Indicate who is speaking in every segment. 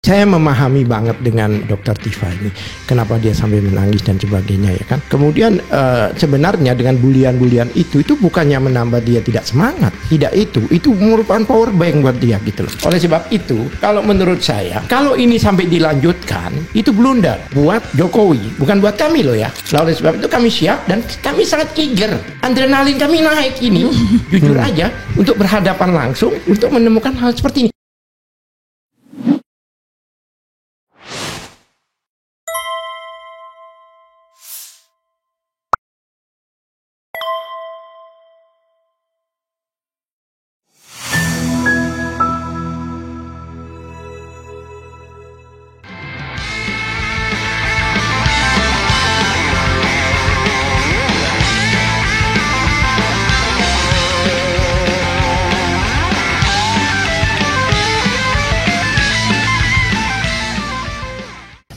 Speaker 1: Saya memahami banget dengan Dr. Tifa ini, kenapa dia sampai menangis dan sebagainya ya kan. Kemudian sebenarnya dengan bulian-bulian itu bukannya menambah dia tidak semangat, tidak itu merupakan power bank buat dia gitu loh. Oleh sebab itu, kalau menurut saya, kalau ini sampai dilanjutkan, itu blunder buat Jokowi, bukan buat kami loh ya. Nah, oleh sebab itu kami siap dan kami sangat eager, adrenalin kami naik ini, jujur aja, untuk berhadapan langsung, untuk menemukan hal seperti ini.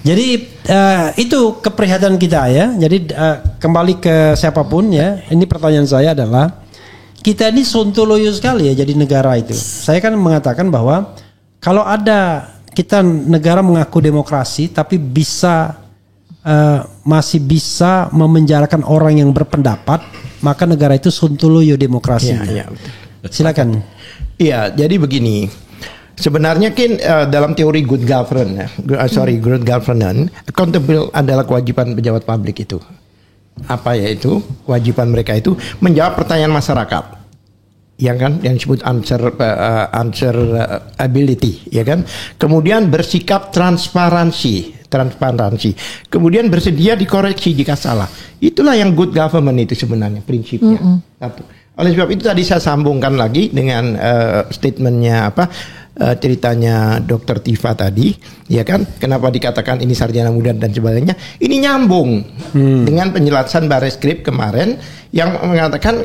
Speaker 2: Jadi itu keprihatinan kita ya. Jadi kembali ke siapapun ya. Ini pertanyaan saya adalah, kita ini sontoloyo sekali ya jadi negara itu. Saya kan mengatakan bahwa kalau ada kita negara mengaku demokrasi tapi bisa masih bisa memenjarakan orang yang berpendapat, maka negara itu sontoloyo demokrasi.
Speaker 1: Ya.
Speaker 2: Silakan.
Speaker 1: Iya, jadi begini. Sebenarnya kan dalam teori good governance, accountable adalah kewajiban pejabat publik itu. Apa ya itu? Kewajiban mereka itu menjawab pertanyaan masyarakat. Ya kan, yang disebut answerability, ya kan. Kemudian bersikap transparansi. Kemudian bersedia dikoreksi jika salah. Itulah yang good government itu sebenarnya prinsipnya. Satu. Oleh sebab itu tadi saya sambungkan lagi dengan statementnya ceritanya Dr. Tifa tadi, ya kan, kenapa dikatakan ini sarjana muda dan sebagainya. Ini nyambung dengan penjelasan Barreskrim kemarin yang mengatakan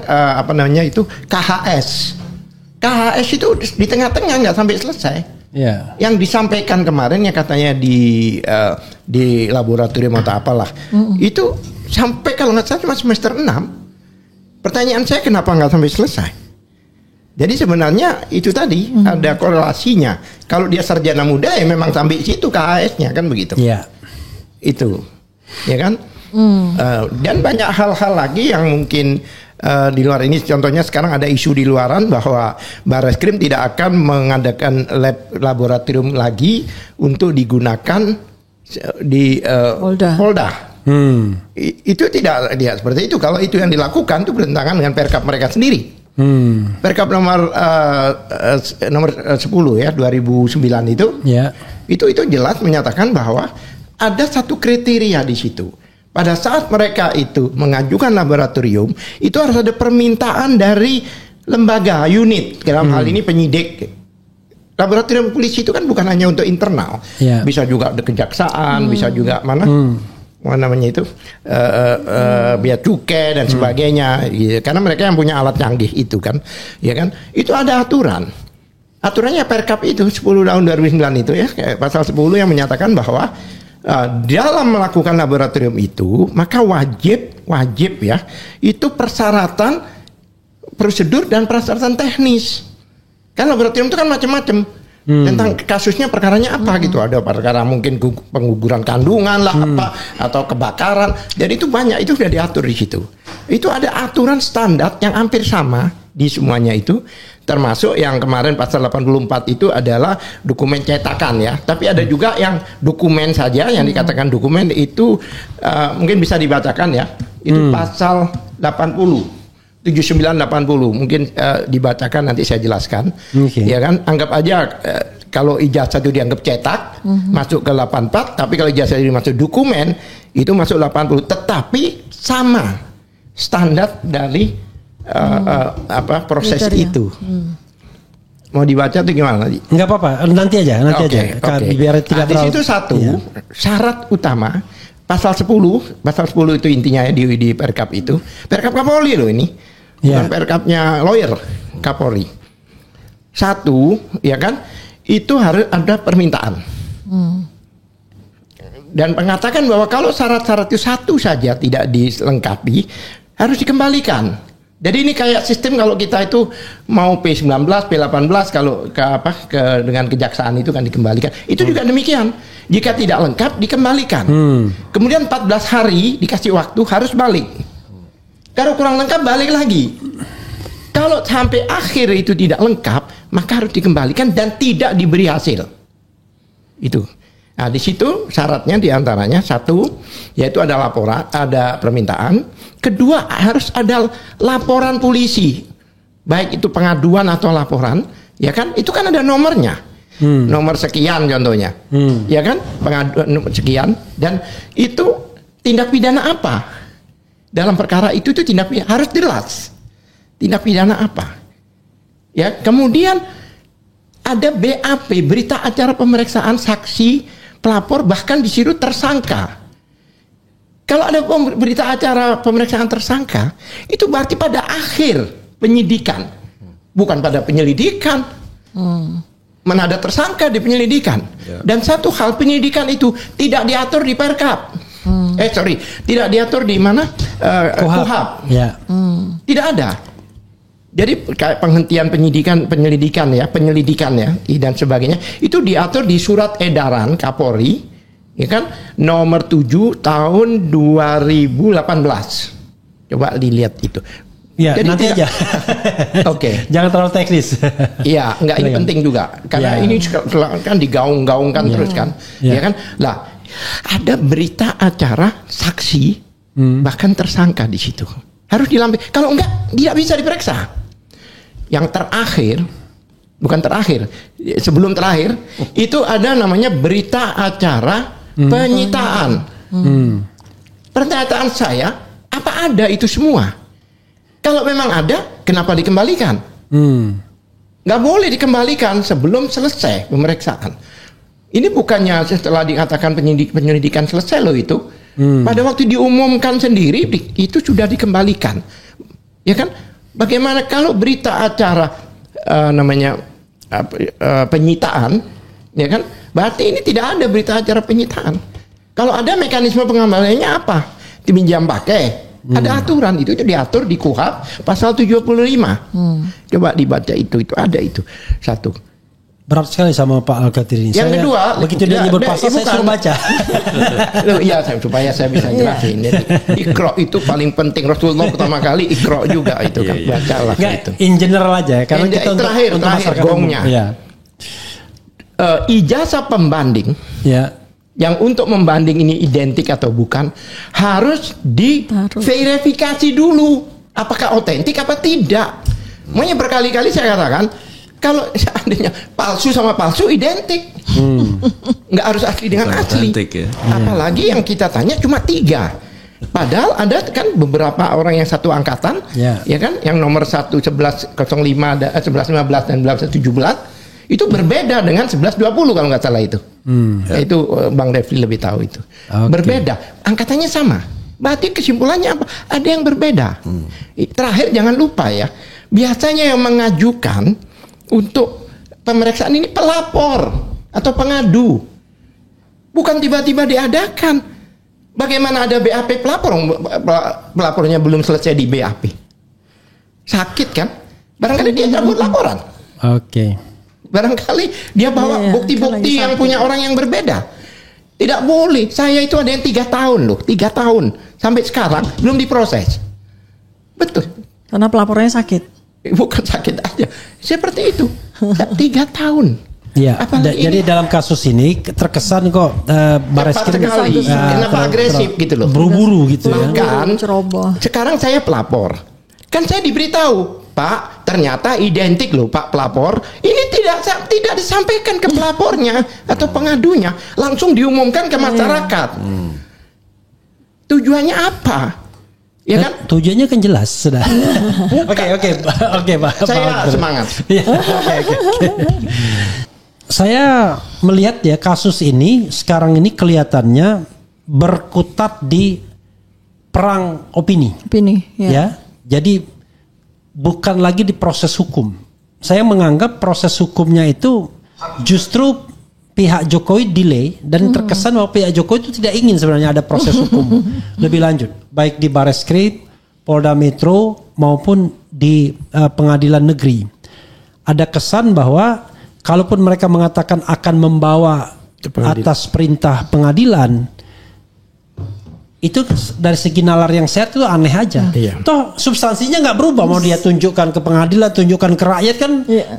Speaker 1: KHS itu di tengah-tengah nggak sampai selesai.
Speaker 2: Yeah.
Speaker 1: Yang disampaikan kemarin ya katanya di laboratorium atau apalah, itu sampai kalau nggak salah cuma semester 6. Pertanyaan saya kenapa nggak sampai selesai? Jadi sebenarnya itu tadi ada korelasinya. Kalau dia sarjana muda ya memang sampai situ KHS-nya kan begitu.
Speaker 2: Iya.
Speaker 1: Itu, ya kan? Dan banyak hal-hal lagi yang mungkin di luar ini. Contohnya sekarang ada isu di luaran bahwa Barreskrim tidak akan mengadakan laboratorium lagi untuk digunakan di Polda. Itu tidak lihat seperti itu. Kalau itu yang dilakukan itu bertentangan dengan perkap mereka sendiri. Perkap nomor 10 ya 2009 itu, itu jelas menyatakan bahwa ada satu kriteria di situ. Pada saat mereka itu mengajukan laboratorium, itu harus ada permintaan dari lembaga unit. Dalam hal ini penyidik. Laboratorium polisi itu kan bukan hanya untuk internal, bisa juga ada kejaksaan, bisa juga mana namanya itu biaya cukai dan sebagainya, karena mereka yang punya alat canggih itu kan, ya kan, itu ada aturannya Perkap itu 10 tahun 2009 itu ya, pasal 10 yang menyatakan bahwa dalam melakukan laboratorium itu maka wajib ya itu persyaratan prosedur dan persyaratan teknis, kan laboratorium itu kan macam-macam. Tentang kasusnya perkaranya apa gitu, ada perkara mungkin pengguguran kandungan lah atau kebakaran, jadi itu banyak, itu sudah diatur di situ. Itu ada aturan standar yang hampir sama di semuanya itu, termasuk yang kemarin pasal 84 itu adalah dokumen cetakan ya, tapi ada juga yang dokumen saja yang dikatakan dokumen itu mungkin bisa dibacakan ya, itu pasal 80 7980 mungkin dibacakan, nanti saya jelaskan. Ya kan, anggap aja kalau ijazah itu dianggap cetak masuk ke 84, tapi kalau ijazah itu masuk dokumen itu masuk 80, tetapi sama standar dari proses itu. Mau dibaca tuh gimana tadi?
Speaker 2: Enggak apa-apa, nanti aja. Biar tidak
Speaker 1: terlalu. Di situ satu syarat utama pasal 10 itu intinya ya di Perkap itu. Perkap Kapolri loh ini. Bukan Perkapnya lawyer Kapolri. Satu, ya kan? Itu harus ada permintaan. Dan mengatakan bahwa kalau syarat-syarat itu satu saja tidak dilengkapi, harus dikembalikan Jadi ini kayak sistem kalau kita itu mau P19, P18 kalau dengan kejaksaan itu kan dikembalikan. Itu juga demikian. Jika tidak lengkap dikembalikan. Kemudian 14 hari dikasih waktu harus balik. Kalau kurang lengkap balik lagi. Kalau sampai akhir itu tidak lengkap, maka harus dikembalikan dan tidak diberi hasil. Itu. Nah, di situ syaratnya diantaranya satu, yaitu ada laporan, ada permintaan. Kedua, harus ada laporan polisi, baik itu pengaduan atau laporan, ya kan? Itu kan ada nomornya, nomor sekian contohnya, ya kan? Pengaduan sekian, dan itu tindak pidana apa? Dalam perkara itu tindak pidana harus jelas, tindak pidana apa? Ya, kemudian ada BAP, berita acara pemeriksaan saksi, pelapor, bahkan disitu tersangka. Kalau ada berita acara pemeriksaan tersangka, itu berarti pada akhir penyidikan, bukan pada penyelidikan. Mana ada tersangka di penyelidikan. Dan satu hal, penyidikan itu tidak diatur di Perkap. Tidak diatur di mana? KUHAP. Tidak ada. Jadi kayak penghentian penyelidikan ya dan sebagainya itu diatur di surat edaran Kapolri, ya kan, nomor 7 tahun 2018. Coba dilihat itu.
Speaker 2: Ya, jadi nanti aja.
Speaker 1: Oke.
Speaker 2: Jangan terlalu teknis.
Speaker 1: Iya, enggak, ini penting juga karena ini kan digaung-gaungkan terus kan, ya kan. Lah, ada berita acara saksi bahkan tersangka di situ. Harus dilampirkan. Kalau enggak tidak bisa diperiksa. Yang terakhir, bukan terakhir, sebelum terakhir, itu ada namanya berita acara penyitaan. Pernyataan saya, apa ada itu semua? Kalau memang ada, kenapa dikembalikan? Nggak boleh dikembalikan sebelum selesai pemeriksaan. Ini bukannya setelah dikatakan penyelidikan selesai loh itu. Pada waktu diumumkan sendiri, itu sudah dikembalikan. Ya kan? Bagaimana kalau berita acara penyitaan, ya kan? Berarti ini tidak ada berita acara penyitaan. Kalau ada mekanisme pengembaliannya apa? Diminjam pakai. Ada aturan itu diatur di KUHAP pasal 75. Coba dibaca itu ada itu. Satu.
Speaker 2: Berat sekali sama Pak Al-Qadir ini.
Speaker 1: Yang kedua,
Speaker 2: begitu dia nyebut pasal saya suruh baca.
Speaker 1: Iya, supaya saya bisa jelasin. Iqra itu paling penting. Rasulullah pertama kali Iqra juga itu kan. Bacalah itu.
Speaker 2: In general aja karena kita
Speaker 1: terakhir gongnya. Ijazah pembanding. Yang untuk membanding ini identik atau bukan harus diverifikasi dulu apakah otentik apa tidak. Makanya berkali-kali saya katakan kalau seandainya palsu sama palsu identik, nggak harus asli dengan asli. Ya. Apalagi yang kita tanya cuma 3. Padahal ada kan beberapa orang yang satu angkatan, ya kan, yang nomor 1105, 1115 dan 1117 itu berbeda dengan 1120 kalau nggak salah itu. Itu Bang Refli lebih tahu itu. Berbeda, angkatannya sama. Berarti kesimpulannya apa? Ada yang berbeda. Terakhir jangan lupa ya, biasanya yang mengajukan untuk pemeriksaan ini pelapor atau pengadu, bukan tiba-tiba diadakan. Bagaimana ada BAP pelapor? Pelapornya belum selesai di BAP. Sakit kan? Barangkali dia cabut laporan. Barangkali dia bawa bukti-bukti yang punya orang yang berbeda. Tidak boleh. Saya itu ada yang 3 tahun loh, 3 tahun sampai sekarang belum diproses. Betul.
Speaker 3: Karena pelapornya sakit.
Speaker 1: Bukan sakit aja, seperti itu. 3 tahun.
Speaker 2: Ya, jadi dalam kasus ini terkesan kok Bareskrim
Speaker 1: kenapa agresif gitu loh,
Speaker 2: buru-buru gitu
Speaker 1: ya. Bahkan sekarang saya pelapor, kan saya diberitahu, Pak, ternyata identik loh Pak pelapor. Ini tidak disampaikan ke pelapornya atau pengadunya, langsung diumumkan ke masyarakat. Tujuannya apa? Ya kan?
Speaker 2: Tujuannya kan jelas sudah. Oke, Pak.
Speaker 1: Saya semangat.
Speaker 2: Saya melihat ya kasus ini sekarang ini kelihatannya berkutat di perang opini. Ya. Jadi bukan lagi di proses hukum. Saya menganggap proses hukumnya itu justru pihak Jokowi delay dan terkesan bahwa pihak Jokowi itu tidak ingin sebenarnya ada proses hukum lebih lanjut, baik di Bareskrim Polda Metro maupun di pengadilan negeri. Ada kesan bahwa kalaupun mereka mengatakan akan membawa atas perintah pengadilan, itu dari segi nalar yang sehat itu aneh aja.
Speaker 1: Iya.
Speaker 2: Toh substansinya nggak berubah, mau dia tunjukkan ke pengadilan, tunjukkan ke rakyat kan.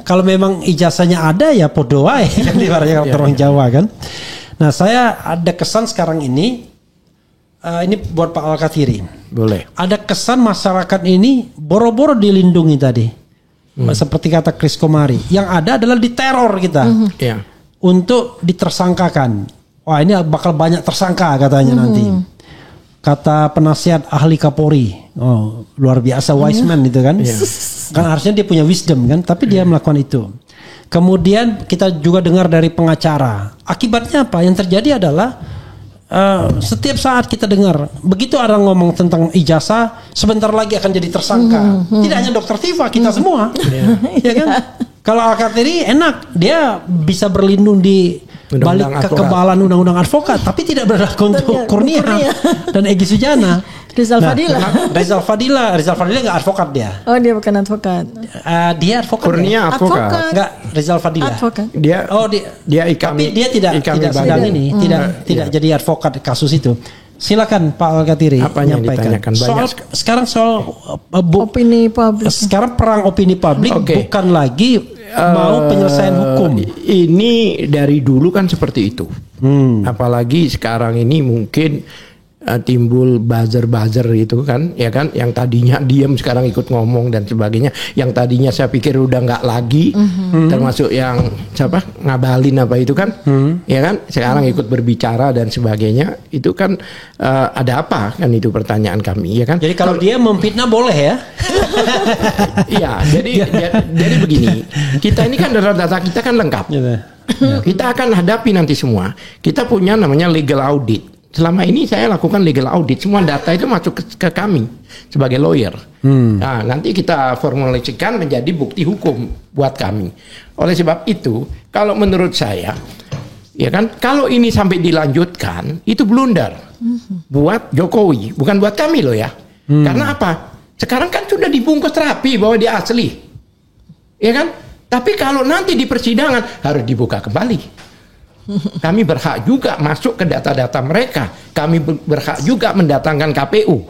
Speaker 2: Kalau memang ijazahnya ada ya podo wae kan ibaratnya kalau orang Jawa kan. Nah, saya ada kesan sekarang ini buat Pak Al-Kathiri.
Speaker 1: Boleh.
Speaker 2: Ada kesan masyarakat ini boro-boro dilindungi tadi. Seperti kata Chris Komari, yang ada adalah diteror kita.
Speaker 1: Iya.
Speaker 2: Untuk ditersangkakan. Wah, ini bakal banyak tersangka katanya nanti. Kata penasihat ahli Kapolri, luar biasa wise man itu kan. Kan harusnya dia punya wisdom kan, tapi dia melakukan itu. Kemudian kita juga dengar dari pengacara. Akibatnya apa? Yang terjadi adalah setiap saat kita dengar begitu orang ngomong tentang ijazah, sebentar lagi akan jadi tersangka. Tidak hanya dokter Tifa, kita semua, ya kan? Kalau Al-Kathiri enak, dia bisa berlindung di balik kekebalan undang-undang advokat, tapi tidak berlaku untuk Kurnia dan Egy Sujana.
Speaker 3: Rizal Fadila nggak advokat dia.
Speaker 2: Oh, dia bukan advokat. Dia advokat.
Speaker 1: Kurnia advokat.
Speaker 2: Enggak, Rizal Fadila.
Speaker 3: Advokat.
Speaker 1: Dia
Speaker 2: tapi dia tidak sedang ini, tidak jadi advokat kasus itu. Silakan Pak Al-Kathiri menyampaikan. Soal
Speaker 3: opini publik.
Speaker 2: Sekarang perang opini publik bukan lagi mau penyelesaian hukum.
Speaker 1: Ini dari dulu kan seperti itu. Apalagi sekarang ini mungkin timbul buzzer itu kan, ya kan, yang tadinya diam sekarang ikut ngomong dan sebagainya, yang tadinya saya pikir udah nggak lagi, termasuk yang ngabalin apa itu kan, ya kan, sekarang ikut berbicara dan sebagainya, itu kan ada apa kan, itu pertanyaan kami, ya kan.
Speaker 2: Jadi kalau dia memfitnah boleh ya?
Speaker 1: Iya, jadi begini, kita ini kan data kita kan lengkap, kita akan hadapi nanti semua, kita punya namanya legal audit. Selama ini saya lakukan legal audit, semua data itu masuk ke kami sebagai lawyer. Nah, nanti kita formulasikan menjadi bukti hukum buat kami. Oleh sebab itu, kalau menurut saya, ya kan, kalau ini sampai dilanjutkan, itu blunder buat Jokowi, bukan buat kami loh ya. Karena apa? Sekarang kan sudah dibungkus rapi bahwa dia asli, ya kan? Tapi kalau nanti di persidangan harus dibuka kembali. Kami berhak juga masuk ke data-data mereka. Kami berhak juga mendatangkan KPU.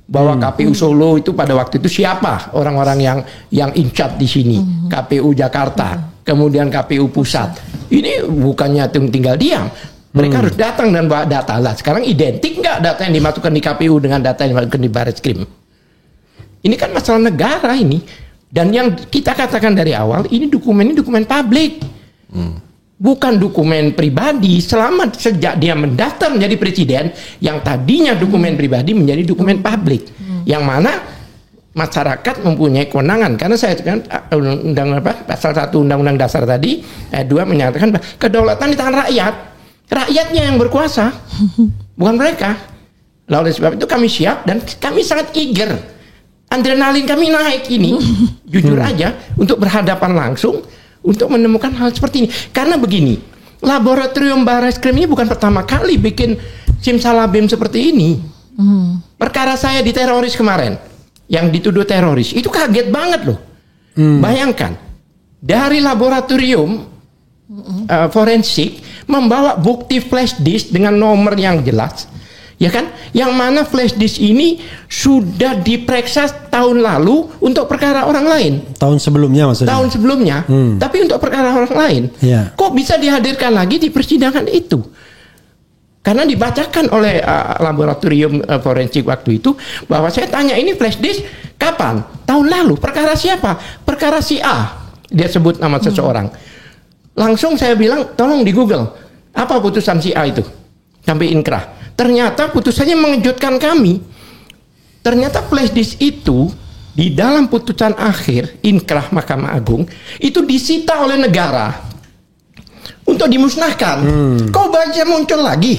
Speaker 1: Bahwa KPU Solo itu pada waktu itu siapa orang-orang yang in charge di sini. KPU Jakarta, kemudian KPU Pusat. Ini bukannya tinggal diam. Mereka harus datang dan bawa data lah. Sekarang identik nggak data yang dimasukkan di KPU dengan data yang dimasukkan di Barreskrim? Ini kan masalah negara ini. Dan yang kita katakan dari awal, ini dokumen publik. Bukan dokumen pribadi. Sejak dia mendaftar menjadi presiden, yang tadinya dokumen pribadi menjadi dokumen publik, yang mana masyarakat mempunyai kewenangan. Karena saya kan pasal 1 Undang-Undang Dasar tadi ayat 2 menyatakan kedaulatan di tangan rakyat. Rakyatnya yang berkuasa, bukan mereka. Lalu oleh sebab itu kami siap dan kami sangat eager. Adrenalin kami naik ini, jujur aja, untuk berhadapan langsung untuk menemukan hal seperti ini. Karena begini, laboratorium Barreskrim ini bukan pertama kali bikin simsalabim seperti ini. Perkara saya di teroris kemarin, yang dituduh teroris, itu kaget banget loh. Bayangkan, dari laboratorium forensik membawa bukti flash disk dengan nomor yang jelas, ya kan? Yang mana flash disk ini sudah diperiksa tahun lalu untuk perkara orang lain.
Speaker 2: Tahun sebelumnya maksudnya? Tahun
Speaker 1: sebelumnya, tapi untuk perkara orang lain. Kok bisa dihadirkan lagi di persidangan itu? Karena dibacakan oleh laboratorium forensik waktu itu, bahwa saya tanya, ini flash disk kapan? Tahun lalu. Perkara siapa? Perkara si A. Dia sebut nama seseorang. Langsung saya bilang, tolong di Google, apa putusan si A itu? Sampai inkrah. Ternyata putusannya mengejutkan kami. Ternyata flash disk itu di dalam putusan akhir inkrah Mahkamah Agung itu disita oleh negara untuk dimusnahkan. Kok baca muncul lagi?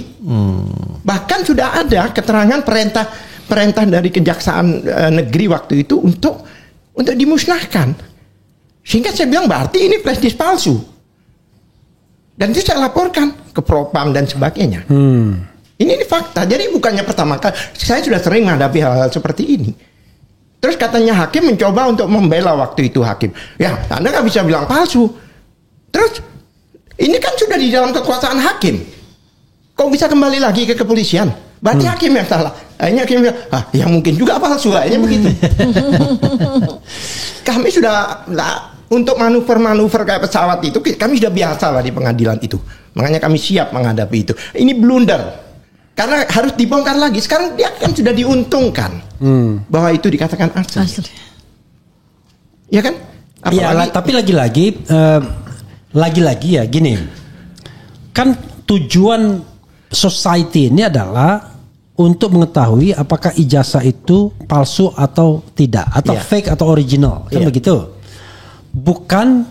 Speaker 1: Bahkan sudah ada keterangan perintah dari Kejaksaan Negeri waktu itu untuk dimusnahkan. Sehingga saya bilang berarti ini flash disk palsu. Dan itu saya laporkan ke Propam dan sebagainya. Ini fakta. Jadi bukannya pertama kali, saya sudah sering menghadapi hal-hal seperti ini. Terus katanya hakim mencoba untuk membela waktu itu hakim. Ya, Anda nggak bisa bilang palsu. Terus ini kan sudah di dalam kekuasaan hakim. Kok bisa kembali lagi ke kepolisian? Berarti hakim yang salah. Akhirnya hakim bilang, ya mungkin juga palsu. Akhirnya begitu. Kami sudah untuk manuver-manuver kayak pesawat itu, kami sudah biasa lah di pengadilan itu. Makanya kami siap menghadapi itu. Ini blunder. Karena harus dibongkar lagi. Sekarang dia kan sudah diuntungkan bahwa itu dikatakan asli. Ya kan?
Speaker 2: Iya, tapi lagi-lagi ya gini. Kan tujuan society ini adalah untuk mengetahui apakah ijazah itu palsu atau tidak, atau fake atau original, kan begitu. Bukan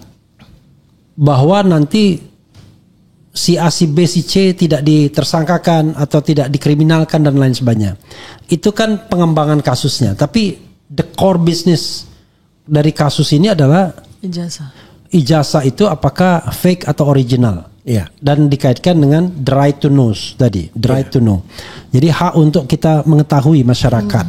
Speaker 2: bahwa nanti si A, si B, si C tidak ditersangkakan atau tidak dikriminalkan dan lain sebagainya. Itu kan pengembangan kasusnya. Tapi the core business dari kasus ini adalah ijazah. Ijazah itu apakah fake atau original?
Speaker 1: Iya.
Speaker 2: Dan dikaitkan dengan the right to know tadi, the right to know. Jadi hak untuk kita mengetahui masyarakat.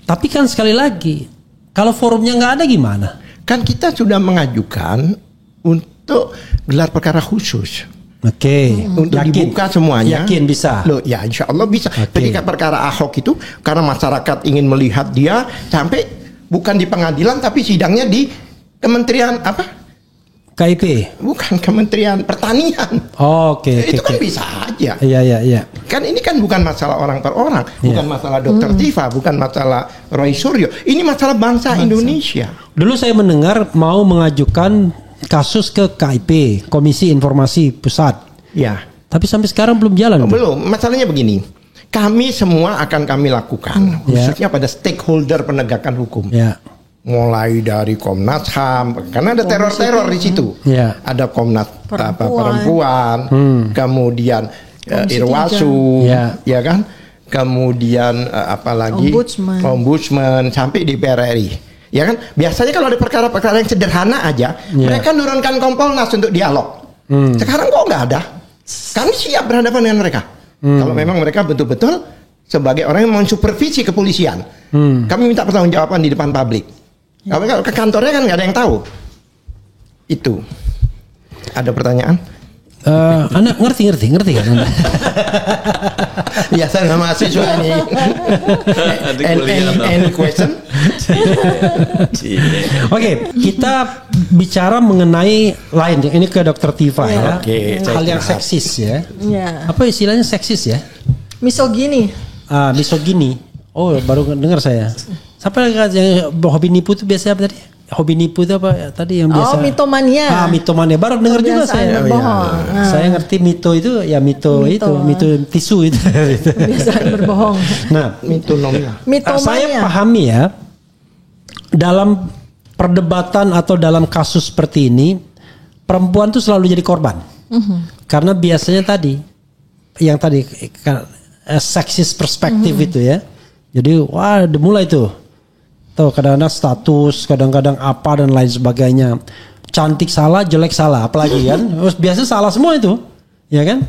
Speaker 2: Tapi kan sekali lagi, kalau forumnya nggak ada gimana?
Speaker 1: Kan kita sudah mengajukan untuk gelar perkara khusus.
Speaker 2: Oke,
Speaker 1: untuk dibuka semuanya.
Speaker 2: Yakin bisa?
Speaker 1: Loh, ya insya Allah bisa. Ketika perkara Ahok itu karena masyarakat ingin melihat dia sampai bukan di pengadilan tapi sidangnya di Kementerian apa?
Speaker 2: KIP?
Speaker 1: Bukan, Kementerian Pertanian.
Speaker 2: Oh, oke.
Speaker 1: Itu kan bisa aja.
Speaker 2: Iya.
Speaker 1: Kan ini kan bukan masalah orang per orang, bukan masalah Dr. Tifa, bukan masalah Roy Suryo. Ini masalah bangsa Indonesia.
Speaker 2: Dulu saya mendengar mau mengajukan kasus ke KIP, Komisi Informasi Pusat.
Speaker 1: Ya.
Speaker 2: Tapi sampai sekarang belum jalan.
Speaker 1: Belum. Masalahnya begini. Kami semua akan kami lakukan, khususnya pada stakeholder penegakan hukum.
Speaker 2: Ya.
Speaker 1: Mulai dari Komnas HAM, karena ada teror-teror di situ.
Speaker 2: Ya.
Speaker 1: Ada Komnas perempuan, kemudian Irwasu, ya kan? Kemudian apalagi Ombudsman sampai di PRRI. Ya kan? Biasanya kalau ada perkara-perkara yang sederhana aja, mereka nurunkan Kompolnas untuk dialog. Sekarang kok nggak ada? Kami siap berhadapan dengan mereka. Kalau memang mereka betul-betul sebagai orang yang mensupervisi kepolisian, kami minta pertanggungjawaban di depan publik. Kalau ke kantornya kan nggak ada yang tahu. Itu. Ada pertanyaan?
Speaker 2: Anda ngerti kan Anda?
Speaker 1: Ya saya nggak mahasiswa ini. Any question?
Speaker 2: Oke, kita bicara mengenai lain. Ini ke Dr. Tifa ya. Hal yang seksis ya. Apa istilahnya seksis ya?
Speaker 3: Misogini.
Speaker 2: Misogini. Oh, baru dengar saya. Siapa yang hobi nipu itu biasanya apa tadi? Hobi nipu itu apa tadi yang biasa?
Speaker 3: Oh, mitomania.
Speaker 2: Mitomania. Baru dengar juga saya. Saya ngerti mito itu ya mito tisu itu.
Speaker 3: Kebiasaan berbohong.
Speaker 2: Nah,
Speaker 3: mitomania.
Speaker 2: Saya pahami ya, dalam perdebatan atau dalam kasus seperti ini, perempuan tuh selalu jadi korban. Karena biasanya tadi seksis perspektif itu ya. Jadi mulai tuh. Tuh kadang-kadang status, kadang-kadang apa dan lain sebagainya. Cantik salah, jelek salah, apalagi kan? Biasa salah semua itu, ya kan?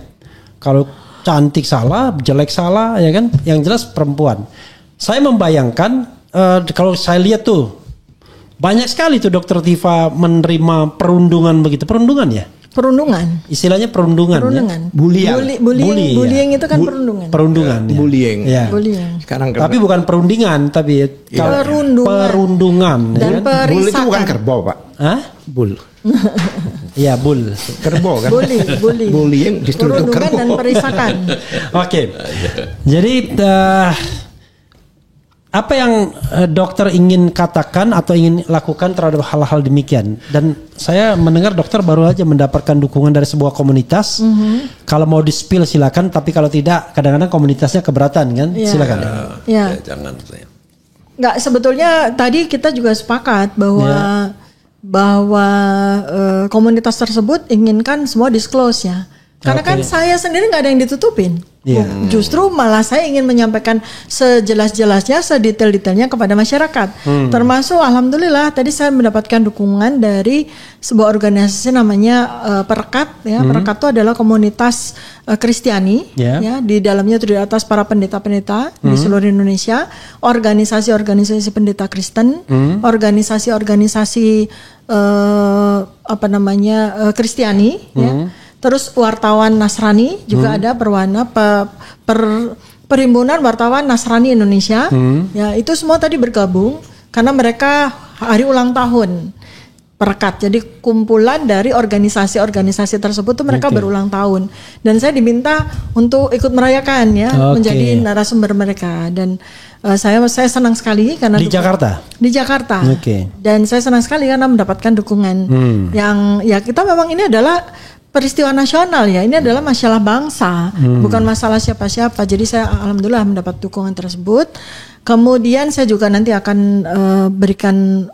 Speaker 2: Kalau cantik salah, jelek salah, ya kan? Yang jelas perempuan. Saya membayangkan kalau saya lihat tuh banyak sekali tuh Dr. Tifa menerima perundungan begitu, perundungan ya?
Speaker 3: Perundungan.
Speaker 2: Istilahnya perundungan.
Speaker 3: Ya?
Speaker 2: Bullying
Speaker 3: itu kan perundungan.
Speaker 2: Perundungan.
Speaker 1: Bullying.
Speaker 2: Ya.
Speaker 3: Bullying.
Speaker 1: Sekarang
Speaker 2: tapi bukan perundingan, tapi perundungan.
Speaker 3: Dan
Speaker 2: ya kan?
Speaker 1: Bull itu bukan kerbau, Pak.
Speaker 2: Hah?
Speaker 1: Bull.
Speaker 2: Iya, bull.
Speaker 1: Kerbau kan?
Speaker 3: Bullying.
Speaker 1: Bullying justru itu
Speaker 3: perundungan
Speaker 1: kerbau.
Speaker 3: dan perisakan.
Speaker 2: Oke. Jadi apa yang dokter ingin katakan atau ingin lakukan terhadap hal-hal demikian? Dan saya mendengar dokter baru aja mendapatkan dukungan dari sebuah komunitas. Kalau mau di-spill silakan, tapi kalau tidak kadang-kadang komunitasnya keberatan kan? Silakan.
Speaker 3: Ya, jangan. Nggak, sebetulnya tadi kita juga sepakat bahwa komunitas tersebut inginkan semua disclose ya. Karena kan saya sendiri nggak ada yang ditutupin. Justru malah saya ingin menyampaikan sejelas-jelasnya, sedetail-detailnya kepada masyarakat. Termasuk alhamdulillah tadi saya mendapatkan dukungan dari sebuah organisasi namanya Perekat. Ya. Perekat itu adalah komunitas Kristiani. Ya, di dalamnya terdiri atas para pendeta-pendeta di seluruh Indonesia, organisasi-organisasi pendeta Kristen, organisasi-organisasi Kristiani. Ya. Terus wartawan Nasrani juga ada berwarna Perhimpunan Wartawan Nasrani Indonesia. Ya, itu semua tadi bergabung karena mereka hari ulang tahun Perekat. Jadi kumpulan dari organisasi-organisasi tersebut tuh mereka berulang tahun dan saya diminta untuk ikut merayakan ya, menjadi narasumber mereka dan saya senang sekali karena
Speaker 2: di Jakarta.
Speaker 3: Di Jakarta. Dan saya senang sekali karena mendapatkan dukungan yang ya kita memang ini adalah peristiwa nasional ya, ini adalah masalah bangsa, bukan masalah siapa-siapa. Jadi saya alhamdulillah mendapat dukungan tersebut. Kemudian saya juga nanti akan berikan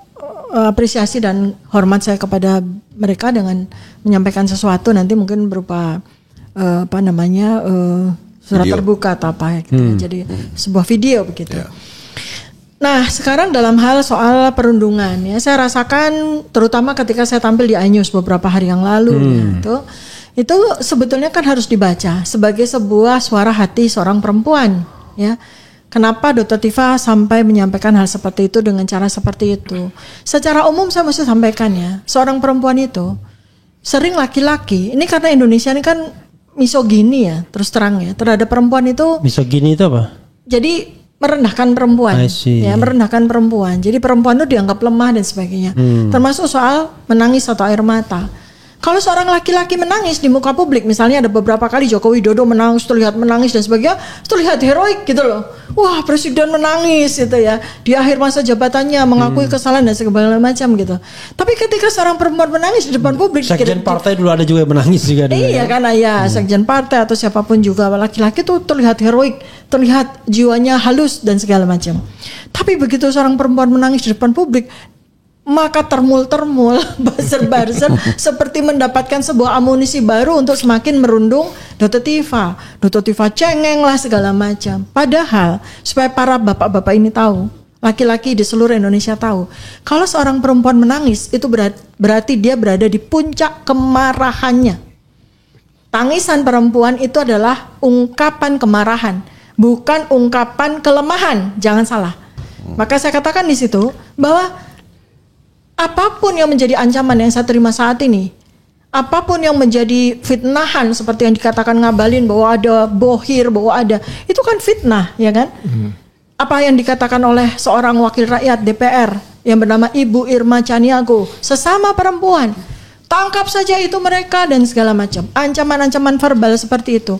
Speaker 3: apresiasi dan hormat saya kepada mereka dengan menyampaikan sesuatu nanti mungkin berupa surat video terbuka atau apa gitu. Jadi sebuah video begitu. Nah sekarang dalam hal soal perundungan ya, saya rasakan terutama ketika saya tampil di iNews beberapa hari yang lalu itu sebetulnya kan harus dibaca sebagai sebuah suara hati seorang perempuan ya. Kenapa Dr. Tifa sampai menyampaikan hal seperti itu dengan cara seperti itu? Secara umum saya mesti sampaikan ya, seorang perempuan itu sering laki-laki, ini karena Indonesia ini kan misogini ya, terus terang ya, terhadap perempuan itu.
Speaker 2: Misogini itu apa?
Speaker 3: Jadi merendahkan perempuan, ya merendahkan perempuan. Jadi perempuan itu dianggap lemah dan sebagainya. Termasuk soal menangis atau air mata. Kalau seorang laki-laki menangis di muka publik, misalnya ada beberapa kali Joko Widodo menangis, terlihat menangis dan sebagainya, terlihat heroik gitu loh. Wah presiden menangis gitu ya, di akhir masa jabatannya mengakui kesalahan dan segala macam gitu. Tapi ketika seorang perempuan menangis di depan publik,
Speaker 2: sekjen partai dulu ada juga yang menangis juga.
Speaker 3: Iya kan ya, sekjen partai atau siapapun juga laki-laki tuh terlihat heroik, terlihat jiwanya halus dan segala macam. Tapi begitu seorang perempuan menangis di depan publik, maka termul-termul, buzzer-buzzer seperti mendapatkan sebuah amunisi baru untuk semakin merundung Dr. Tifa. Dr. Tifa cengeng lah segala macam. Padahal supaya para bapak-bapak ini tahu, laki-laki di seluruh Indonesia tahu, kalau seorang perempuan menangis itu berarti dia berada di puncak kemarahannya. Tangisan perempuan itu adalah ungkapan kemarahan, bukan ungkapan kelemahan. Jangan salah. Maka saya katakan di situ bahwa apapun yang menjadi ancaman yang saya terima saat ini, apapun yang menjadi fitnahan seperti yang dikatakan Ngabalin bahwa ada bohir, bahwa ada, itu kan fitnah, ya kan? Apa yang dikatakan oleh seorang wakil rakyat DPR yang bernama Ibu Irma Caniago, sesama perempuan, tangkap saja itu mereka dan segala macam. Ancaman-ancaman verbal seperti itu,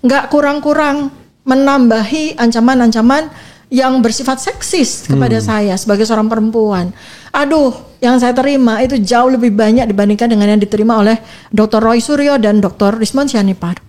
Speaker 3: nggak kurang-kurang menambahi ancaman-ancaman yang bersifat seksis kepada saya sebagai seorang perempuan. Aduh, yang saya terima itu jauh lebih banyak dibandingkan dengan yang diterima oleh Dr. Roy Suryo dan Dr. Rismon Sianipar.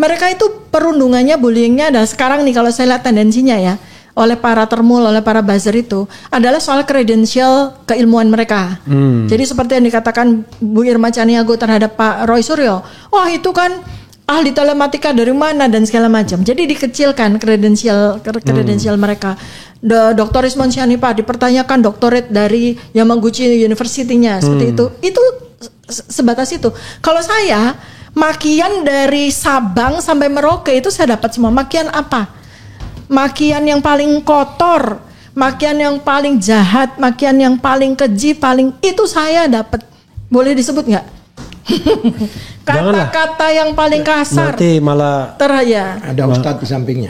Speaker 3: Mereka itu perundungannya, bullyingnya, dan sekarang nih kalau saya lihat tendensinya ya, oleh para termul, oleh para buzzer itu adalah soal kredensial keilmuan mereka. Jadi seperti yang dikatakan Bu Irma Caniago terhadap Pak Roy Suryo, oh itu kan ahli telematika dari mana dan segala macam. Jadi dikecilkan kredensial mereka. Dr. Rismon Sianipar dipertanyakan doktorat dari Yamaguchi University-nya seperti itu. Itu sebatas itu. Kalau saya makian dari Sabang sampai Merauke itu saya dapat semua. Makian apa? Makian yang paling kotor, makian yang paling jahat, makian yang paling keji, itu saya dapat. Boleh disebut nggak? Kata-kata yang paling kasar.
Speaker 2: Nanti malah
Speaker 1: ada ustadz di sampingnya.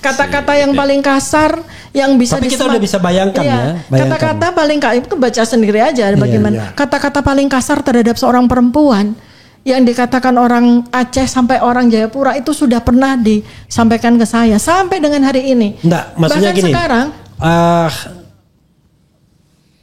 Speaker 3: Kata-kata yang paling kasar yang bisa
Speaker 2: Tapi kita udah bisa bayangkan ya.
Speaker 3: Kata-kata paling kasar itu baca sendiri aja bagaimana. Kata-kata paling kasar terhadap seorang perempuan yang dikatakan orang Aceh sampai orang Jayapura itu sudah pernah disampaikan ke saya sampai dengan hari ini.
Speaker 2: Enggak, maksudnya
Speaker 3: bahkan
Speaker 2: gini.
Speaker 3: Sekarang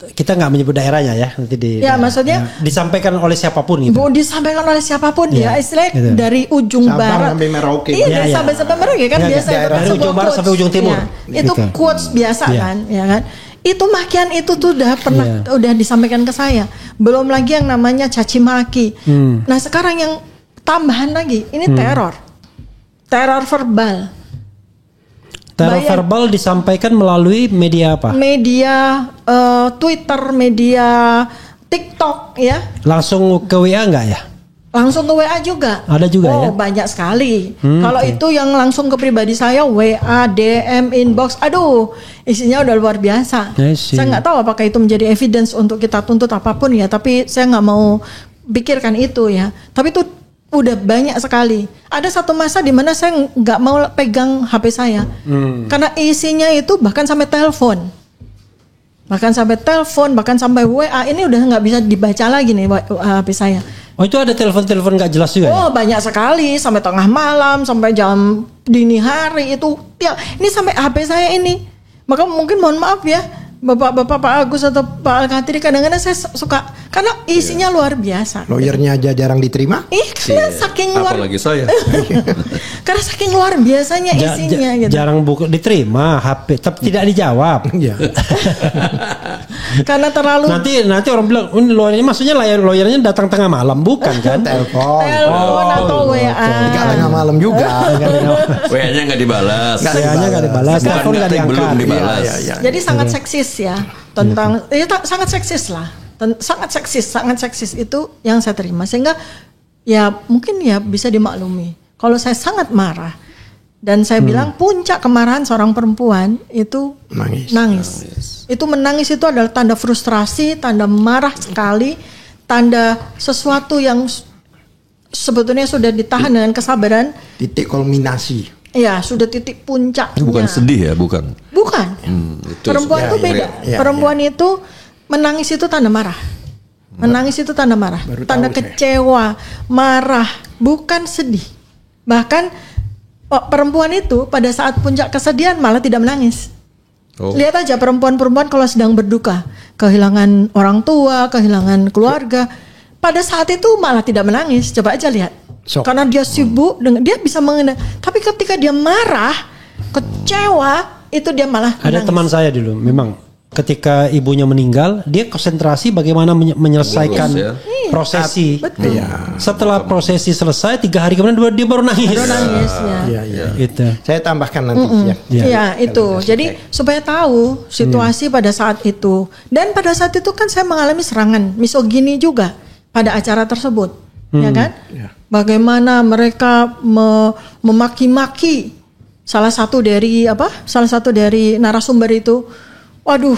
Speaker 2: kita nggak menyebut daerahnya ya nanti
Speaker 3: maksudnya
Speaker 2: disampaikan oleh siapapun gitu.
Speaker 3: Disampaikan oleh siapapun ya, istilahnya gitu. Dari ujung
Speaker 1: Sabang
Speaker 3: barat
Speaker 1: sampai Merauke.
Speaker 3: Dari Sabang sampai Merauke kan biasa
Speaker 2: dari ujung barat sampai ujung timur.
Speaker 3: Itu quotes biasa kan, ya kan? Itu makian itu tuh udah pernah udah disampaikan ke saya. Belum lagi yang namanya caci maki. Nah, sekarang yang tambahan lagi, ini teror verbal.
Speaker 2: Teror verbal disampaikan melalui media apa?
Speaker 3: Media Twitter, media TikTok ya.
Speaker 2: Langsung ke WA nggak ya?
Speaker 3: Langsung ke WA juga.
Speaker 2: Ada juga ya?
Speaker 3: Banyak sekali. Kalau itu yang langsung ke pribadi saya, WA, DM, inbox, aduh, isinya udah luar biasa. Saya nggak tahu apakah itu menjadi evidence untuk kita tuntut apapun ya, tapi saya nggak mau pikirkan itu ya. Tapi itu udah banyak sekali. Ada satu masa di mana saya nggak mau pegang HP saya, karena isinya itu bahkan sampai telepon. Bahkan sampai WA, ini udah nggak bisa dibaca lagi nih HP saya.
Speaker 2: Oh itu ada telepon nggak jelas juga?
Speaker 3: Oh ya? Banyak sekali, sampai tengah malam, sampai jam dini hari itu. Ini sampai HP saya ini. Maka mungkin mohon maaf ya, Bapak Pak Agus atau Pak Al-Katiri, kadang-kadang saya suka, karena isinya luar biasa.
Speaker 1: Lawyernya aja jarang diterima.
Speaker 3: Karena saking luar.
Speaker 4: Apalagi saya.
Speaker 3: Karena saking luar biasanya isinya gitu.
Speaker 2: Jarang diterima HP, tapi tidak dijawab.
Speaker 3: Karena terlalu.
Speaker 2: Nanti orang bilang, lawyernya maksudnya lawyernya datang tengah malam, bukan kan?
Speaker 1: Telepon
Speaker 3: atau WA.
Speaker 1: Enggak tengah malam juga.
Speaker 4: WA-nya nggak dibalas.
Speaker 2: WA-nya nggak dibalas. Telepon nggak diangkat.
Speaker 4: Belum dibalas.
Speaker 3: Jadi sangat seksis ya tentang sangat seksis lah. Sangat seksis itu yang saya terima, sehingga ya mungkin ya bisa dimaklumi kalau saya sangat marah dan saya bilang puncak kemarahan seorang perempuan itu nangis. Itu menangis itu adalah tanda frustrasi, tanda marah sekali, tanda sesuatu yang sebetulnya sudah ditahan dengan kesabaran.
Speaker 1: Titik kulminasi.
Speaker 3: Ya, sudah titik puncaknya.
Speaker 4: Bukan sedih ya, bukan.
Speaker 3: Perempuan itu beda. Perempuan itu menangis itu tanda marah. Tanda kecewa, marah, bukan sedih. Bahkan perempuan itu pada saat puncak kesedihan malah tidak menangis. Lihat aja perempuan-perempuan kalau sedang berduka, kehilangan orang tua, kehilangan keluarga, pada saat itu malah tidak menangis. Coba aja lihat. Karena dia sibuk dengan, dia bisa mengenal. Tapi ketika dia marah, kecewa, itu dia malah menangis.
Speaker 2: Ada teman saya dulu, memang ketika ibunya meninggal, dia konsentrasi bagaimana menyelesaikan prosesi. Setelah prosesi selesai, 3 hari kemudian dia baru nangis. Gitu.
Speaker 1: Saya tambahkan nanti
Speaker 3: itu. Jadi supaya tahu situasi pada saat itu. Dan pada saat itu kan saya mengalami serangan misogini juga pada acara tersebut, ya kan? Bagaimana mereka memaki-maki salah satu dari narasumber itu. Waduh,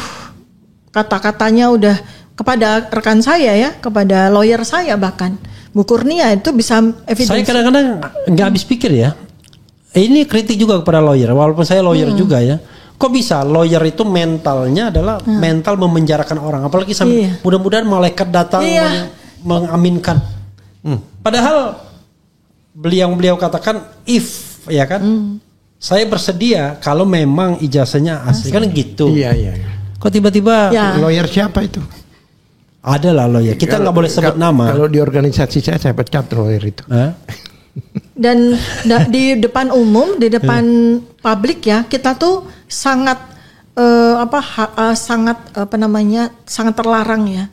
Speaker 3: kata-katanya udah kepada rekan saya ya, kepada lawyer saya bahkan, Bu Kurnia, itu bisa evidence.
Speaker 2: Saya kadang-kadang nggak habis pikir ya. Ini kritik juga kepada lawyer, walaupun saya lawyer juga ya. Kok bisa lawyer itu mentalnya adalah mental memenjarakan orang, apalagi sampai mudah-mudahan malaikat datang mengaminkan. Padahal beliau katakan if ya kan. Saya bersedia kalau memang ijazahnya asli kan gitu. Kok tiba-tiba
Speaker 1: lawyer siapa itu?
Speaker 2: Ada lah lawyer. Kita nggak boleh sebut nama.
Speaker 1: Kalau di organisasi saya pecat lawyer itu.
Speaker 3: Dan di depan umum, di depan publik ya, kita tuh sangat sangat terlarang ya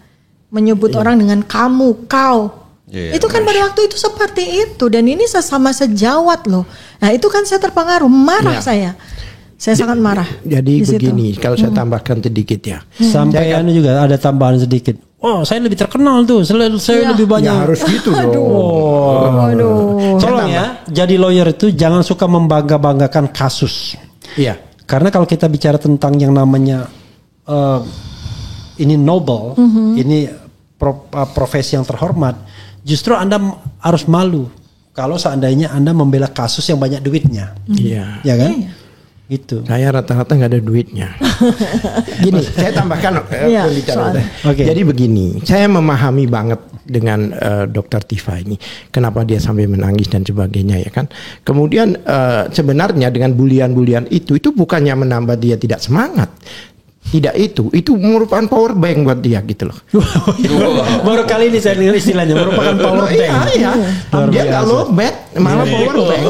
Speaker 3: menyebut orang dengan kamu, kau. Itu kan pada waktu itu seperti itu, dan ini sesama sejawat loh. Nah itu kan saya terpengaruh, marah saya sangat marah.
Speaker 1: Jadi begini, kalau saya tambahkan sedikit ya.
Speaker 2: Sampai juga ada tambahan sedikit. Oh saya lebih terkenal tuh, saya lebih banyak.
Speaker 1: Ya harus gitu dong.
Speaker 2: Tolong ya, jadi lawyer itu jangan suka membangga-banggakan kasus. Karena kalau kita bicara tentang yang namanya ini noble, ini profesi yang terhormat. Justru Anda harus malu kalau seandainya Anda membela kasus yang banyak duitnya. Ya kan? Gitu.
Speaker 1: Saya rata-rata nggak ada duitnya. Gini, saya tambahkan pembicaraan. Jadi begini, saya memahami banget dengan Dr. Tifa ini, kenapa dia sampai menangis dan sebagainya ya kan. Kemudian sebenarnya dengan bulian-bulian itu bukannya menambah dia tidak semangat. Tidak, itu merupakan power bank buat dia gitu loh.
Speaker 2: Baru kali ini saya dengar istilahnya merupakan power bank.
Speaker 1: Dia nggak lowbat, malah power bank.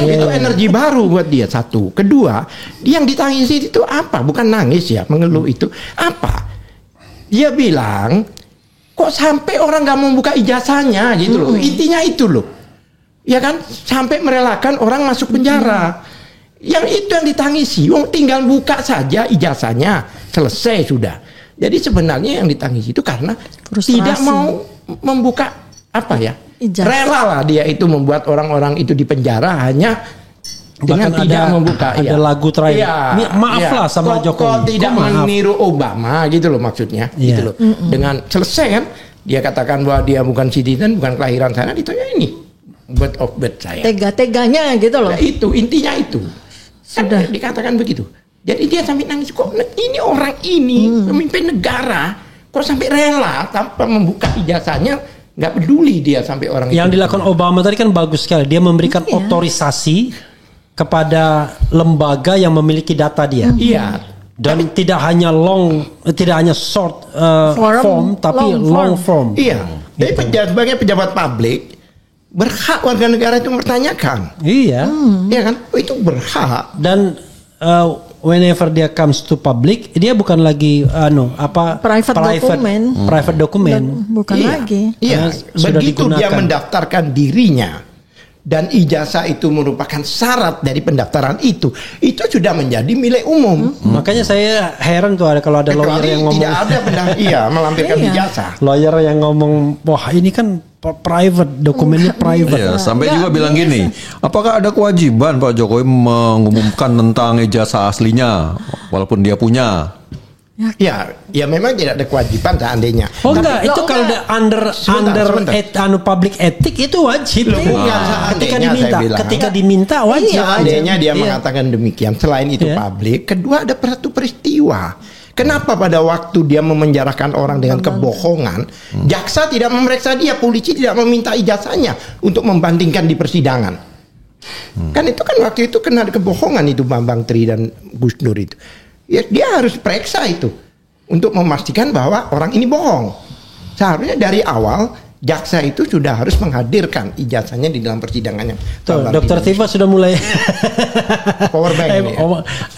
Speaker 1: Itu energi baru buat dia, satu. Kedua, dia yang ditangisi itu apa? Bukan nangis ya, mengeluh itu apa? Dia bilang, kok sampai orang nggak mau buka ijazahnya gitu loh. Intinya itu loh. Ya kan, sampai merelakan orang masuk penjara. Yang itu yang ditangisi, tinggal buka saja ijazahnya, selesai sudah. Jadi sebenarnya yang ditangisi itu karena
Speaker 3: Frustrasi.
Speaker 1: tidak mau membuka
Speaker 3: Ijazah.
Speaker 1: rela lah dia itu membuat orang-orang itu di penjara hanya dengan
Speaker 2: Bahkan
Speaker 1: tidak
Speaker 2: ada-
Speaker 1: membuka.
Speaker 2: ada lagu terakhir. Maaflah sama Jokowi.
Speaker 1: Kok tidak
Speaker 2: Kok maaf?
Speaker 1: meniru Obama gitu loh maksudnya,
Speaker 2: Iya.
Speaker 1: gitu loh. Dengan selesai kan, dia katakan bahwa dia bukan citizen, bukan kelahiran sana, ditanya ini birth of birth saya.
Speaker 3: Tega-teganya gitu loh.
Speaker 1: Nah, itu intinya itu.
Speaker 3: Sudah.
Speaker 1: Kan dikatakan begitu. Jadi dia sampai nangis, kok ini orang ini pemimpin negara kok sampai rela tanpa membuka ijazahnya, nggak peduli dia sampai orang
Speaker 2: Yang
Speaker 1: itu.
Speaker 2: dilakukan Obama tadi kan bagus sekali. Dia memberikan otorisasi kepada lembaga yang memiliki data dia.
Speaker 1: Iya.
Speaker 2: Dan tidak hanya short form, tapi
Speaker 3: long
Speaker 2: long form.
Speaker 1: Iya. Jadi sebagai pejabat publik berhak warga negara itu mempertanyakan.
Speaker 2: Iya.
Speaker 1: Iya kan? Oh, itu berhak.
Speaker 2: Dan whenever dia comes to public, dia bukan lagi private document.
Speaker 3: Bukan lagi.
Speaker 1: Iya.
Speaker 2: Karena sudah
Speaker 1: Begitu dia
Speaker 2: digunakan.
Speaker 1: mendaftarkan dirinya dan ijazah itu merupakan syarat dari pendaftaran itu sudah menjadi milik umum.
Speaker 2: Makanya saya heran tuh kalau ada lawyer
Speaker 1: Kecuali
Speaker 2: yang ngomong,
Speaker 1: tidak ada melampirkan
Speaker 3: Iya.
Speaker 1: ijazah.
Speaker 2: lawyer yang ngomong, wah ini kan private, dokumennya private.
Speaker 4: Iya, sampai
Speaker 3: Nggak
Speaker 4: juga bilang
Speaker 3: biasa.
Speaker 4: gini, apakah ada kewajiban Pak Jokowi mengumumkan tentang ijazah aslinya walaupun dia punya?
Speaker 1: Ya memang tidak ada kewajiban seandainya.
Speaker 2: Oh enggak, itu
Speaker 3: Loh,
Speaker 2: kalau
Speaker 3: enggak.
Speaker 2: ada
Speaker 1: Sebentar.
Speaker 2: public ethic itu wajib.
Speaker 1: Loh, bukan
Speaker 2: ketika
Speaker 1: seandainya
Speaker 2: diminta,
Speaker 1: saya bilang.
Speaker 2: ketika diminta wajib.
Speaker 1: Seandainya dia
Speaker 2: Iya.
Speaker 1: mengatakan demikian, selain itu
Speaker 2: Iya.
Speaker 1: publik, kedua ada satu peristiwa. Kenapa pada waktu dia memenjarakan orang dengan kebohongan, jaksa tidak memeriksa dia, polisi tidak meminta ijazahnya untuk membandingkan di persidangan? Kan itu kan waktu itu kena kebohongan itu Bambang Tri dan Gus Nur itu. Ya, dia harus periksa itu untuk memastikan bahwa orang ini bohong. Seharusnya dari awal jaksa itu sudah harus menghadirkan ijazahnya di dalam persidangannya.
Speaker 2: Tuh, Dokter Tifa sudah mulai
Speaker 1: Power bank ini ya.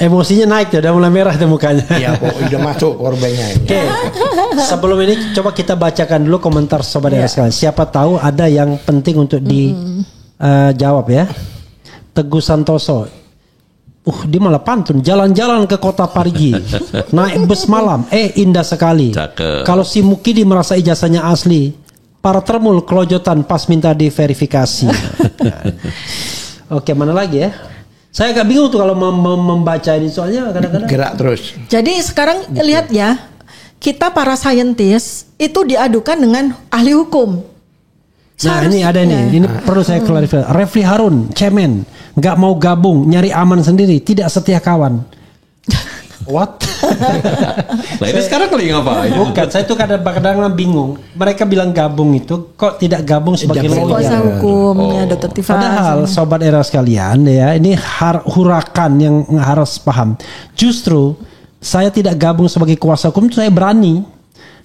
Speaker 2: emosinya naik tuh, udah mulai merah tuh mukanya.
Speaker 1: Iya, udah masuk korbannya ini.
Speaker 2: Oke, sebelum ini coba kita bacakan dulu komentar sobat daerah sekalian. Siapa tahu ada yang penting untuk dijawab ya. Teguh Santoso, dia malah pantun. Jalan-jalan ke kota Parigi, naik bus malam, indah sekali.
Speaker 4: Cakep.
Speaker 2: Kalau si Mukidi merasa ijazahnya asli, para termul kelojotan pas minta diverifikasi. Oke, mana lagi ya? Saya agak bingung tuh kalau membaca ini, soalnya kadang-kadang
Speaker 1: Gerak terus.
Speaker 3: Jadi sekarang lihat ya, kita para saintis itu diadukan dengan ahli hukum.
Speaker 2: Nah ini ada nih, ini perlu saya klarifikasi. Refli Harun, cemen, nggak mau gabung, nyari aman sendiri, tidak setia kawan. What?
Speaker 4: Nah ini sekarang lagi ngapain?
Speaker 2: Bukan, saya tuh kadang-kadang bingung. Mereka bilang gabung itu, kok tidak gabung sebagai
Speaker 3: Kuasa
Speaker 2: lawyer?
Speaker 3: hukumnya Dokter Tifa.
Speaker 2: Padahal sobat era sekalian ya, ini hurakan yang harus paham. Justru saya tidak gabung sebagai kuasa hukum itu saya berani.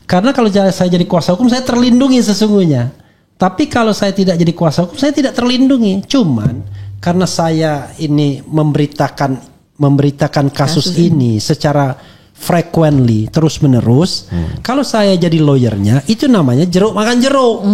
Speaker 2: Karena kalau saya jadi kuasa hukum saya terlindungi sesungguhnya. Tapi kalau saya tidak jadi kuasa hukum saya tidak terlindungi. Cuman karena saya ini memberitakan kasus ini secara frequently terus menerus. Kalau saya jadi lawyernya itu namanya jeruk makan jeruk.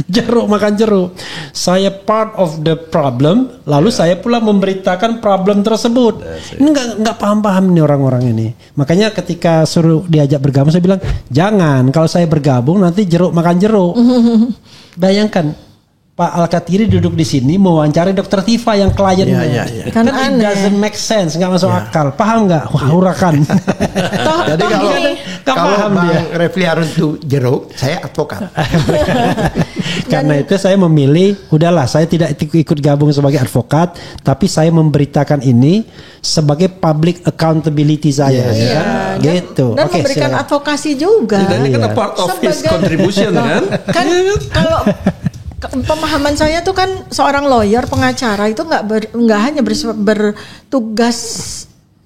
Speaker 2: Jeruk makan jeruk. Saya part of the problem, lalu saya pula memberitakan problem tersebut. Ini nggak paham-paham nih orang-orang ini. Makanya ketika suruh diajak bergabung saya bilang jangan. Kalau saya bergabung nanti jeruk makan jeruk. Bayangkan Pak Al-Katiri duduk di sini mewawancari Dokter Tifa yang kliennya.
Speaker 3: Kan
Speaker 2: It
Speaker 3: aneh.
Speaker 2: doesn't make sense, nggak masuk akal. Paham nggak? Wah, hurakan.
Speaker 1: Jadi
Speaker 2: Nggak
Speaker 1: kalau
Speaker 2: paham
Speaker 1: Bang
Speaker 2: dia.
Speaker 1: Refli Harun itu jeruk, saya advokat.
Speaker 2: Karena itu saya memilih, udahlah saya tidak ikut gabung sebagai advokat, tapi saya memberitakan ini sebagai public accountability saya, ya kan? Gitu.
Speaker 3: Dan
Speaker 2: Oke,
Speaker 3: memberikan
Speaker 2: silakan.
Speaker 3: advokasi juga.
Speaker 4: Dan ini kan part of his
Speaker 3: Sebagai-
Speaker 4: contribution kan?
Speaker 3: Kan kalau pemahaman saya tuh kan seorang lawyer pengacara itu nggak hanya bertugas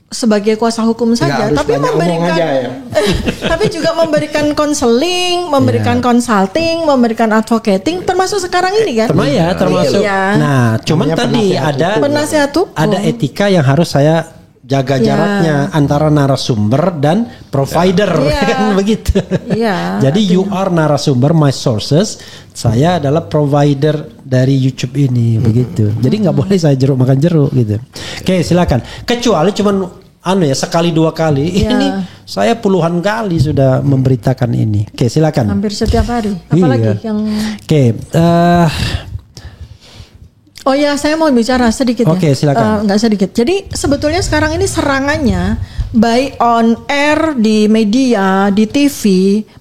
Speaker 3: sebagai kuasa hukum saja,
Speaker 1: harus
Speaker 3: tapi
Speaker 1: banyak omong
Speaker 3: memberikan
Speaker 1: aja ya.
Speaker 3: tapi juga memberikan konseling, memberikan consulting, memberikan advocating, termasuk sekarang ini kan.
Speaker 2: Termasuk.
Speaker 3: Iya.
Speaker 2: Nah, cuman
Speaker 1: Namanya
Speaker 2: tadi
Speaker 1: penasihat
Speaker 2: ada
Speaker 3: Penasihat hukum.
Speaker 2: ada etika yang harus saya jaga
Speaker 3: Iya.
Speaker 2: jaraknya antara narasumber dan provider
Speaker 3: Iya.
Speaker 2: kan begitu.
Speaker 3: Iya,
Speaker 2: Jadi you are narasumber, my sources, saya adalah provider dari YouTube ini begitu. Jadi nggak boleh saya makan jeruk gitu. Oke, silakan. Kecuali cuman sekali 2 kali.
Speaker 3: Iya.
Speaker 2: Ini saya puluhan kali sudah memberitakan ini. Oke, silakan.
Speaker 3: Hampir setiap hari. Apalagi
Speaker 2: Iya.
Speaker 3: yang
Speaker 2: Oke,
Speaker 3: Oh ya, saya mau bicara sedikit ya.
Speaker 2: Oke, silakan.
Speaker 3: Nggak sedikit. Jadi sebetulnya sekarang ini serangannya baik on air di media, di TV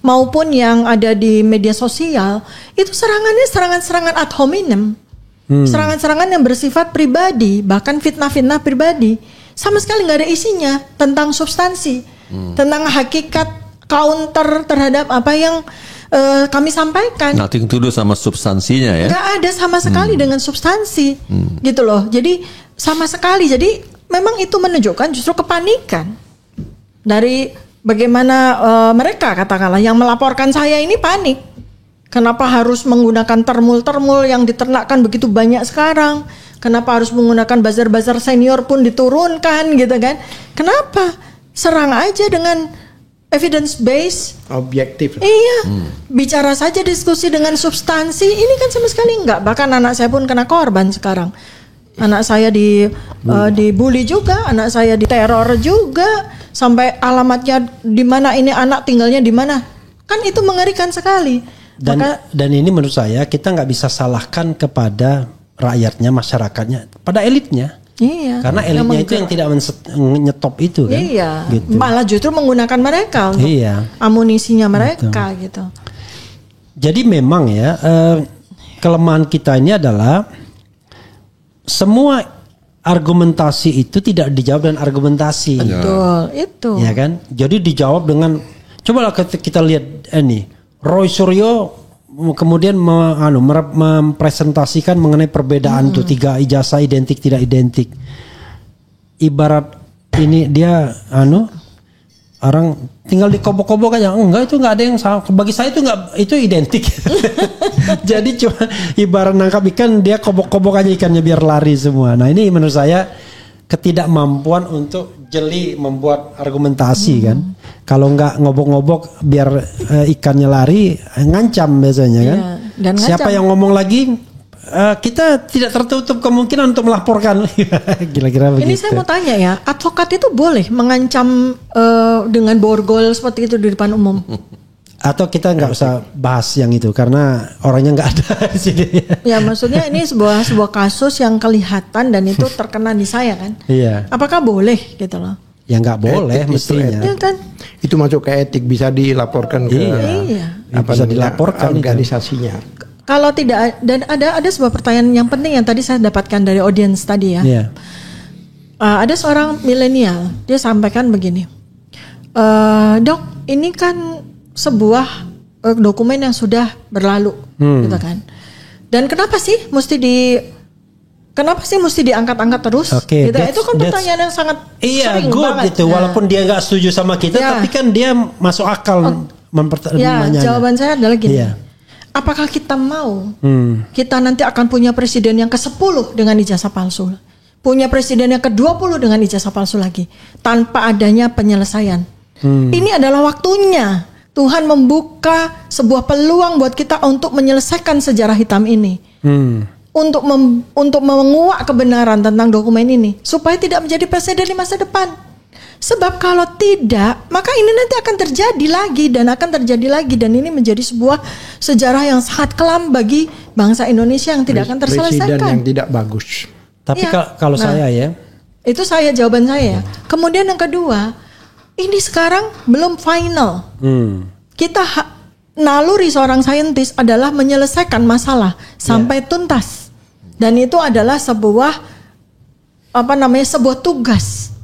Speaker 3: maupun yang ada di media sosial itu serangannya serangan-serangan ad hominem, serangan-serangan yang bersifat pribadi, bahkan fitnah-fitnah pribadi, sama sekali nggak ada isinya tentang substansi, tentang hakikat counter terhadap apa yang kami sampaikan.
Speaker 4: Nothing to do sama substansinya ya.
Speaker 3: Nggak ada sama sekali dengan substansi, gitu loh. Jadi sama sekali. Jadi memang itu menunjukkan justru kepanikan dari bagaimana mereka katakanlah yang melaporkan saya ini panik. Kenapa harus menggunakan termul-termul yang diternakkan begitu banyak sekarang? Kenapa harus menggunakan buzzer-buzzer senior pun diturunkan gitu kan? Kenapa? Serang aja dengan evidence based,
Speaker 1: objektif.
Speaker 3: iya, bicara saja diskusi dengan substansi. Ini kan sama sekali enggak. Bahkan anak saya pun kena korban sekarang. Anak saya dibully juga, anak saya diteror juga, sampai alamatnya di mana, ini anak tinggalnya di mana. Kan itu mengerikan sekali.
Speaker 2: Dan ini menurut saya kita nggak bisa salahkan kepada rakyatnya, masyarakatnya, pada elitnya.
Speaker 3: Iya.
Speaker 2: Karena elitnya itu yang tidak menyetop itu kan.
Speaker 3: Iya.
Speaker 2: Gitu.
Speaker 3: Malah justru menggunakan mereka untuk amunisinya mereka gitu.
Speaker 2: Jadi memang ya kelemahan kita ini adalah semua argumentasi itu tidak dijawab dengan argumentasi.
Speaker 3: Betul, itu.
Speaker 2: Ya kan? Jadi dijawab dengan, coba kita lihat ini Roy Suryo kemudian mempresentasikan mengenai perbedaan tuh 3 ijazah identik tidak identik. Ibarat ini dia orang tinggal dikobok-kobok aja. Enggak, itu enggak ada yang salah. Bagi saya itu enggak, itu identik. Jadi cuma ibarat nangkap ikan, dia kobok-kobok aja ikannya biar lari semua. Nah, ini menurut saya ketidakmampuan untuk jeli membuat argumentasi kan. Kalau nggak ngobok-ngobok biar ikannya lari, ngancam biasanya kan.
Speaker 3: Dan
Speaker 2: siapa yang ngomong lagi, kita tidak tertutup kemungkinan untuk melaporkan. Kira-kira begitu.
Speaker 3: Ini saya mau tanya ya, advokat itu boleh mengancam dengan borgol seperti itu di depan umum?
Speaker 2: Atau kita nggak usah bahas yang itu karena orangnya nggak ada di sini.
Speaker 3: Ya maksudnya ini sebuah kasus yang kelihatan dan itu terkena di saya kan.
Speaker 2: Iya.
Speaker 3: Apakah boleh gitu loh?
Speaker 2: Ya nggak boleh
Speaker 1: Etik
Speaker 2: mestinya.
Speaker 3: Ya kan?
Speaker 1: Itu masuk ke etik, bisa dilaporkan ke
Speaker 3: Iya.
Speaker 2: Bisa dilaporkan
Speaker 1: organisasinya.
Speaker 3: Kalau tidak, dan ada sebuah pertanyaan yang penting yang tadi saya dapatkan dari audiens tadi ya.
Speaker 2: Iya.
Speaker 3: Ada seorang milenial, dia sampaikan begini, Dok, ini kan sebuah dokumen yang sudah berlalu, gitu kan. Dan kenapa sih mesti diangkat-angkat terus?
Speaker 2: Oke,
Speaker 3: gitu. Itu kan pertanyaan yang sangat sering
Speaker 2: good
Speaker 3: banget.
Speaker 2: gitu. Walaupun dia nggak setuju sama kita, tapi kan dia masuk akal
Speaker 3: Ya, jawaban saya adalah gini.
Speaker 2: Iya.
Speaker 3: Apakah kita mau kita nanti akan punya presiden yang ke-10 dengan ijazah palsu, punya presiden yang ke-20 dengan ijazah palsu lagi, tanpa adanya penyelesaian? Ini adalah waktunya Tuhan membuka sebuah peluang buat kita untuk menyelesaikan sejarah hitam ini, untuk menguak kebenaran tentang dokumen ini, supaya tidak menjadi presiden di masa depan. Sebab kalau tidak, maka ini nanti akan terjadi lagi dan akan terjadi lagi, dan ini menjadi sebuah sejarah yang sangat kelam bagi bangsa Indonesia yang tidak akan terselesaikan.
Speaker 1: Presiden yang tidak bagus.
Speaker 2: Tapi
Speaker 3: Ya.
Speaker 2: kalau saya ya,
Speaker 3: itu jawaban saya. Kemudian yang kedua, ini sekarang belum final. Kita naluri seorang saintis adalah menyelesaikan masalah sampai tuntas, dan itu adalah sebuah sebuah tugas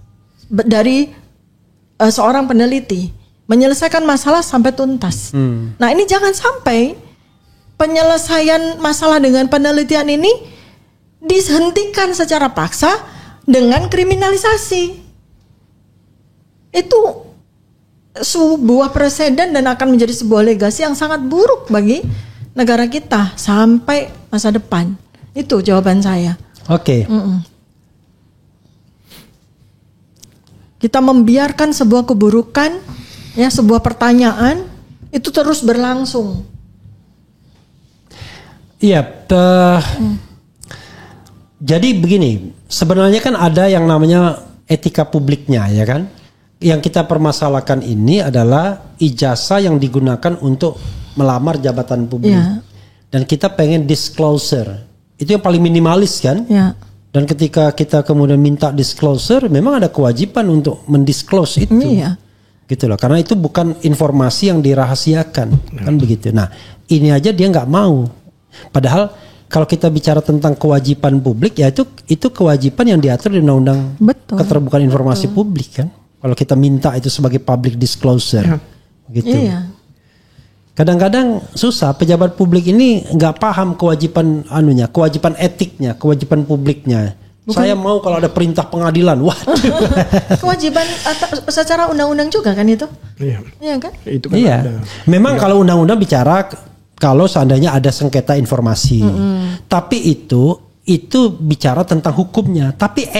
Speaker 3: dari seorang peneliti, menyelesaikan masalah sampai tuntas. Nah, ini jangan sampai penyelesaian masalah dengan penelitian ini dihentikan secara paksa dengan kriminalisasi. Itu sebuah preseden dan akan menjadi sebuah legasi yang sangat buruk bagi negara kita sampai masa depan. Itu jawaban saya.
Speaker 2: Oke.
Speaker 3: Kita membiarkan sebuah keburukan, ya, sebuah pertanyaan itu terus berlangsung.
Speaker 2: Iya, jadi begini, sebenarnya kan ada yang namanya etika publiknya, ya kan? Yang kita permasalahkan ini adalah ijazah yang digunakan untuk melamar jabatan publik.
Speaker 3: Ya.
Speaker 2: Dan kita pengen disclosure. Itu yang paling minimalis kan?
Speaker 3: Ya.
Speaker 2: Dan ketika kita kemudian minta disclosure, memang ada kewajiban untuk mendisclose itu.
Speaker 3: Iya.
Speaker 2: Gitu loh. Karena itu bukan informasi yang dirahasiakan, kan begitu. Nah, ini aja dia nggak mau. Padahal kalau kita bicara tentang kewajiban publik, ya itu kewajiban yang diatur di Undang-Undang
Speaker 3: Betul.
Speaker 2: Keterbukaan Informasi Publik kan. Kalau kita minta itu sebagai public disclosure, gitu.
Speaker 3: Iya.
Speaker 2: Kadang-kadang susah pejabat publik ini nggak paham kewajiban kewajiban etiknya, kewajiban publiknya. Saya mau kalau ada perintah pengadilan, waduh.
Speaker 3: Kewajiban secara undang-undang juga kan itu?
Speaker 1: Iya.
Speaker 3: Iya kan?
Speaker 1: Itu kan
Speaker 2: Iya.
Speaker 1: ada.
Speaker 2: Memang kalau undang-undang bicara kalau seandainya ada sengketa informasi. Tapi itu bicara tentang hukumnya, tapi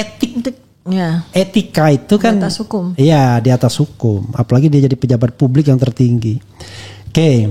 Speaker 3: Ya.
Speaker 2: etika itu kan
Speaker 3: Di atas hukum.
Speaker 2: Iya, di atas hukum. Apalagi dia jadi pejabat publik yang tertinggi. Oke.